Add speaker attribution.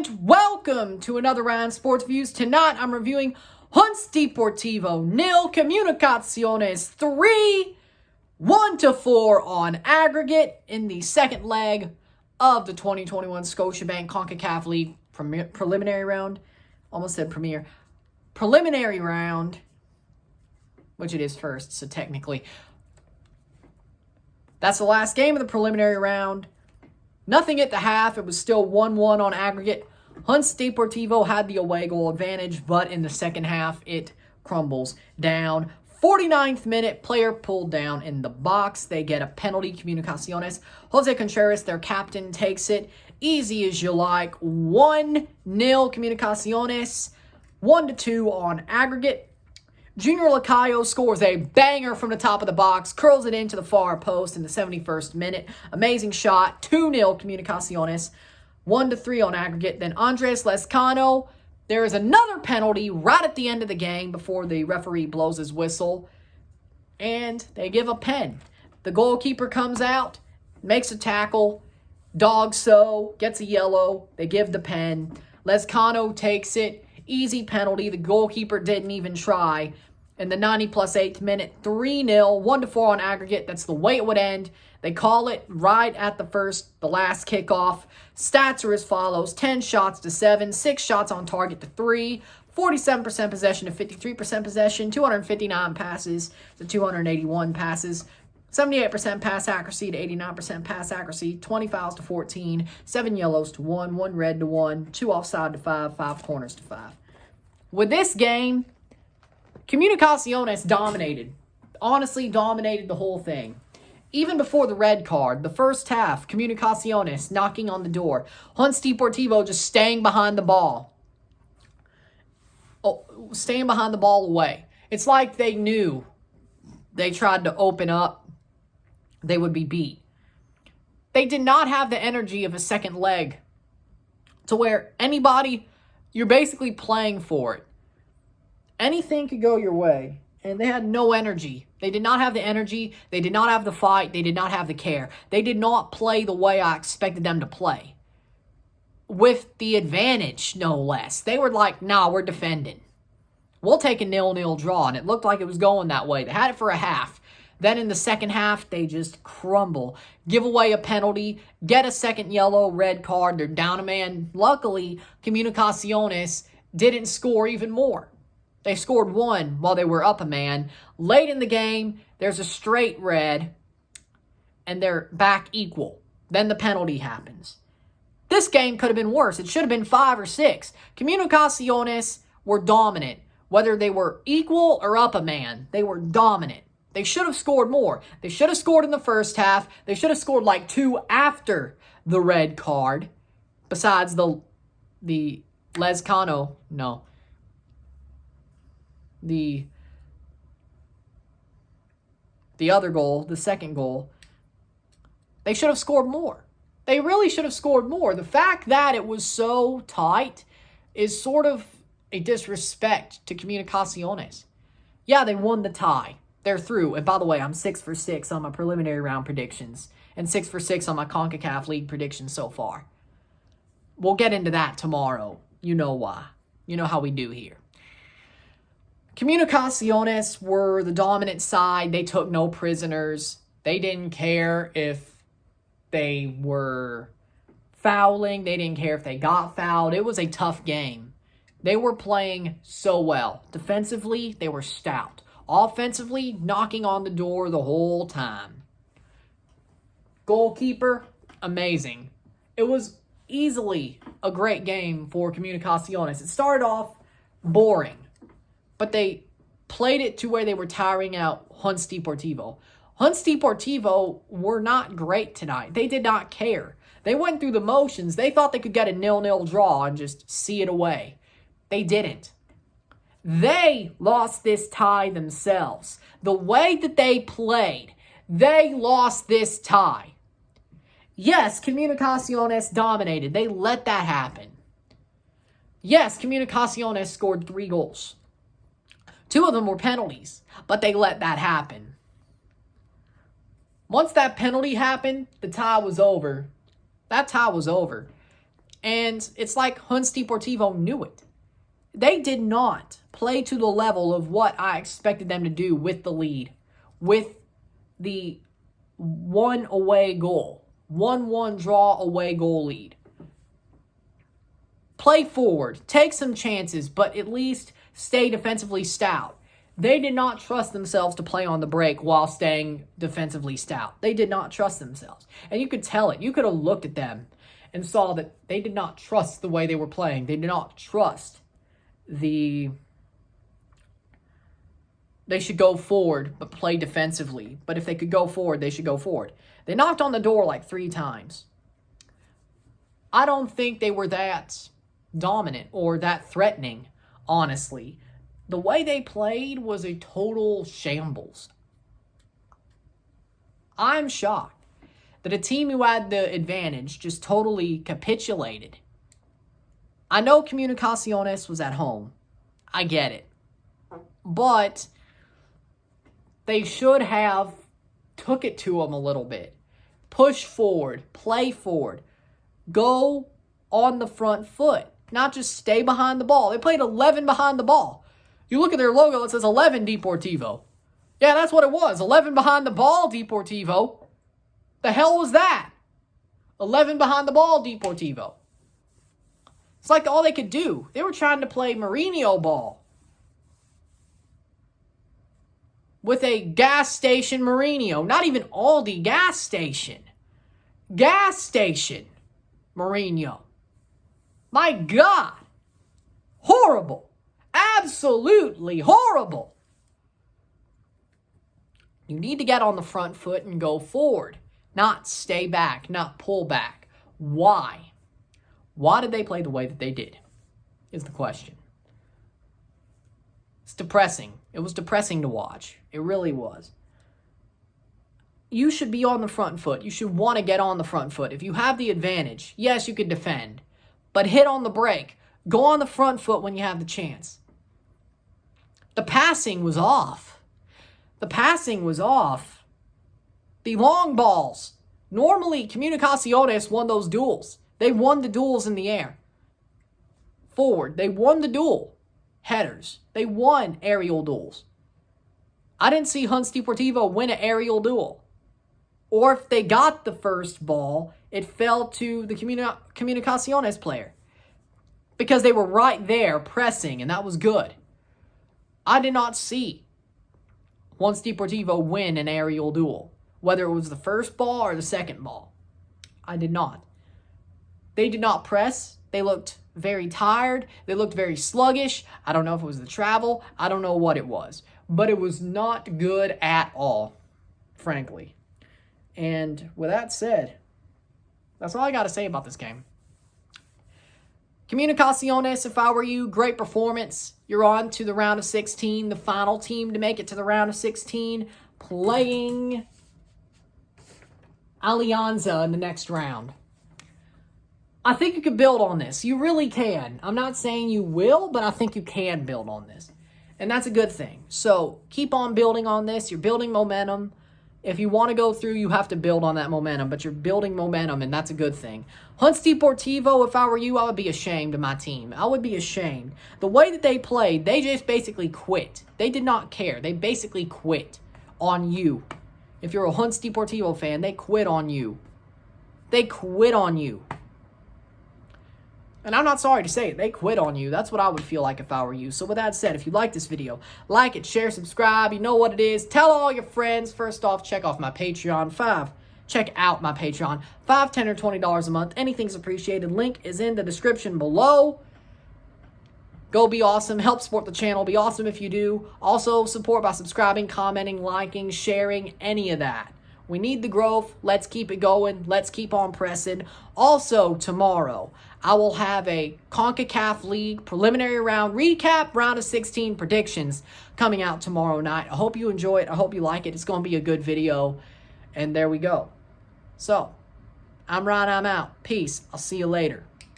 Speaker 1: Welcome to another round of Sports Views. Tonight I'm reviewing Deportivo 0, Comunicaciones 3, 1-4 on aggregate in the second leg of the 2021 Scotiabank CONCACAF League preliminary round. Almost said premier. Preliminary round, which it is first, so technically. That's the last game of the preliminary round. Nothing at the half. It was still 1-1 on aggregate. Deportivo had the away goal advantage, but in the second half, it crumbles down. 49th minute, player pulled down in the box. They get a penalty, Comunicaciones. Jose Contreras, their captain, takes it. Easy as you like. 1-0 Comunicaciones. 1-2 on aggregate. Junior Lacayo scores a banger from the top of the box, curls it into the far post in the 71st minute. Amazing shot. 2-0 Comunicaciones. 1-3 on aggregate. Then Andres Lescano. There is another penalty right at the end of the game before the referee blows his whistle. And they give a pen. The goalkeeper comes out, makes a tackle. Dog gets a yellow. They give the pen. Lescano takes it. Easy penalty. The goalkeeper didn't even try. In the 90+8th minute, 3-0, 1-4 on aggregate. That's the way it would end. They call it right at the last kickoff. Stats are as follows: 10 shots to 7, 6 shots on target to 3, 47% possession to 53% possession, 259 passes to 281 passes, 78% pass accuracy to 89% pass accuracy, 20 fouls to 14, 7 yellows to 1, 1 red to 1, 2 offside to 5, 5 corners to 5. With this game, Comunicaciones dominated. Honestly, dominated the whole thing. Even before the red card, the first half, Comunicaciones knocking on the door. Deportivo just staying behind the ball. Staying behind the ball away. It's like they knew they tried to open up, they would be beat. They did not have the energy of a second leg to where anybody, you're basically playing for it. Anything could go your way, and they had no energy. They did not have the energy. They did not have the fight. They did not have the care. They did not play the way I expected them to play. With the advantage, no less. They were like, nah, we're defending. We'll take a 0-0 draw, and it looked like it was going that way. They had it for a half. Then in the second half, they just crumble. Give away a penalty, get a second yellow, red card. They're down a man. Luckily, Comunicaciones didn't score even more. They scored 1 while they were up a man. Late in the game, there's a straight red, and they're back equal. Then the penalty happens. This game could have been worse. It should have been 5 or 6. Comunicaciones were dominant. Whether they were equal or up a man, they were dominant. They should have scored more. They should have scored in the first half. They should have scored like 2 after the red card. Besides the Lescano, no. The other goal, the second goal, they should have scored more. They really should have scored more. The fact that it was so tight is sort of a disrespect to Comunicaciones. Yeah, they won the tie. They're through. And by the way, I'm 6 for 6 on my preliminary round predictions and 6 for 6 on my CONCACAF League predictions so far. We'll get into that tomorrow. You know why. You know how we do here. Comunicaciones were the dominant side. They took no prisoners. They didn't care if they were fouling. They didn't care if they got fouled. It was a tough game. They were playing so well. Defensively, they were stout. Offensively, knocking on the door the whole time. Goalkeeper, amazing. It was easily a great game for Comunicaciones. It started off boring, but they played it to where they were tiring out Deportivo. Deportivo were not great tonight. They did not care. They went through the motions. They thought they could get a 0-0 draw and just see it away. They didn't. They lost this tie themselves. The way that they played, they lost this tie. Yes, Comunicaciones dominated. They let that happen. Yes, Comunicaciones scored 3 goals. 2 of them were penalties, but they let that happen. Once that penalty happened, the tie was over. That tie was over. And it's like Hunts Deportivo knew it. They did not play to the level of what I expected them to do with the lead, with the 1 away goal, 1-1 draw away goal lead. Play forward, take some chances, but at least stay defensively stout. They did not trust themselves to play on the break while staying defensively stout. They did not trust themselves. And you could tell it. You could have looked at them and saw that they did not trust the way they were playing. They did not trust they should go forward but play defensively. But if they could go forward, they should go forward. They knocked on the door like 3 times. I don't think they were that dominant or that threatening, honestly. The way they played was a total shambles. I'm shocked that a team who had the advantage just totally capitulated. I know Comunicaciones was at home. I get it. But they should have took it to them a little bit. Push forward. Play forward. Go on the front foot. Not just stay behind the ball. They played 11 behind the ball. You look at their logo, it says 11 Deportivo. Yeah, that's what it was. 11 behind the ball, Deportivo. The hell was that? 11 behind the ball, Deportivo. It's like all they could do. They were trying to play Mourinho ball. With a gas station Mourinho. Not even Aldi, gas station. Gas station Mourinho. My God. Horrible. Absolutely horrible. You need to get on the front foot and go forward. Not stay back, not pull back. Why? Why did they play the way that they did? Is the question. It's depressing. It was depressing to watch. It really was. You should be on the front foot. You should want to get on the front foot. If you have the advantage, yes, you can defend. But hit on the break. Go on the front foot when you have the chance. The passing was off. The passing was off. The long balls. Normally, Comunicaciones won those duels. They won the duels in the air. Forward. They won the duel. Headers. They won aerial duels. I didn't see Hunts Deportivo win an aerial duel. Or if they got the first ball, it fell to the Comunicaciones player. Because they were right there pressing, and that was good. I did not see Hunts Deportivo win an aerial duel. Whether it was the first ball or the second ball. I did not. They did not press. They looked very tired. They looked very sluggish. I don't know if it was the travel. I don't know what it was. But it was not good at all, frankly. And with that said, that's all I got to say about this game. Comunicaciones, if I were you, great performance. You're on to the round of 16, the final team to make it to the round of 16, playing Alianza in the next round. I think you can build on this. You really can. I'm not saying you will, but I think you can build on this. And that's a good thing. So keep on building on this. You're building momentum. If you want to go through, you have to build on that momentum. But you're building momentum, and that's a good thing. Hunts Deportivo, if I were you, I would be ashamed of my team. I would be ashamed. The way that they played, they just basically quit. They did not care. They basically quit on you. If you're a Hunts Deportivo fan, they quit on you. They quit on you. And I'm not sorry to say it. They quit on you. That's what I would feel like if I were you. So with that said, if you like this video, like it, share, subscribe. You know what it is. Tell all your friends. First off, check off my Patreon. Check out my Patreon. $5, $10, or $20 a month. Anything's appreciated. Link is in the description below. Go be awesome. Help support the channel. Be awesome if you do. Also, support by subscribing, commenting, liking, sharing, any of that. We need the growth. Let's keep it going. Let's keep on pressing. Also, tomorrow, I will have a CONCACAF League preliminary round recap, round of 16 predictions coming out tomorrow night. I hope you enjoy it. I hope you like it. It's going to be a good video. And there we go. So, I'm Ryan. I'm out. Peace. I'll see you later.